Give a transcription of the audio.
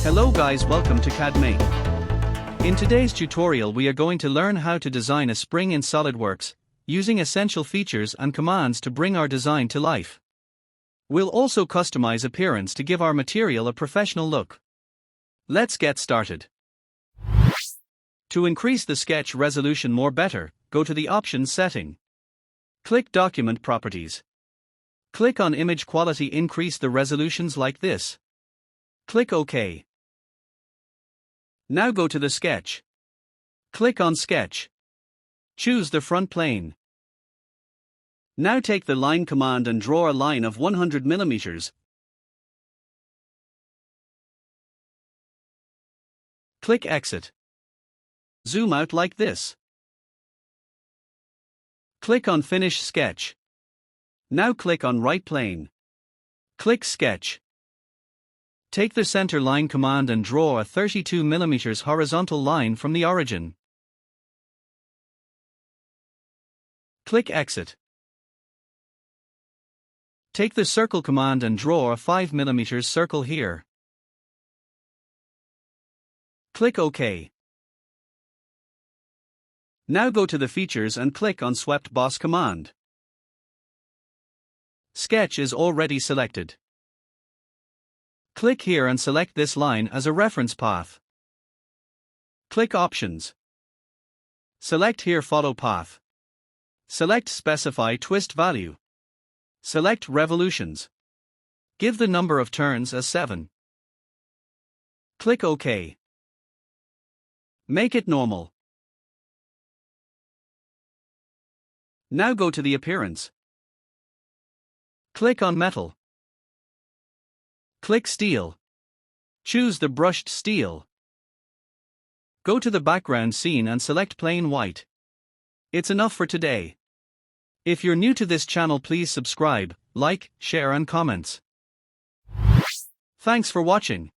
Hello guys, welcome to CAD. In today's tutorial we are going to learn how to design a spring in Solidworks, using essential features and commands to bring our design to life. We'll also customize appearance to give our material a professional look. Let's get started. To increase the sketch resolution more better, go to the Options setting. Click Document Properties. Click on Image Quality, increase the resolutions like this. Click OK. Now go to the sketch. Click on Sketch. Choose the front plane. Now take the line command and draw a line of 100 mm. Click Exit. Zoom out like this. Click on Finish Sketch. Now click on Right Plane. Click Sketch. Take the centerline command and draw a 32 mm horizontal line from the origin. Click Exit. Take the circle command and draw a 5 mm circle here. Click OK. Now go to the features and click on Swept Boss command. Sketch is already selected. Click here and select this line as a reference path. Click Options. Select here Follow Path. Select Specify Twist Value. Select Revolutions. Give the number of turns as 7. Click OK. Make it normal. Now go to the Appearance. Click on Metal. Click Steel. Choose the brushed steel. Go to the background scene and select plain white. It's enough for today. If you're new to this channel, please subscribe, like, share and comments. Thanks for watching.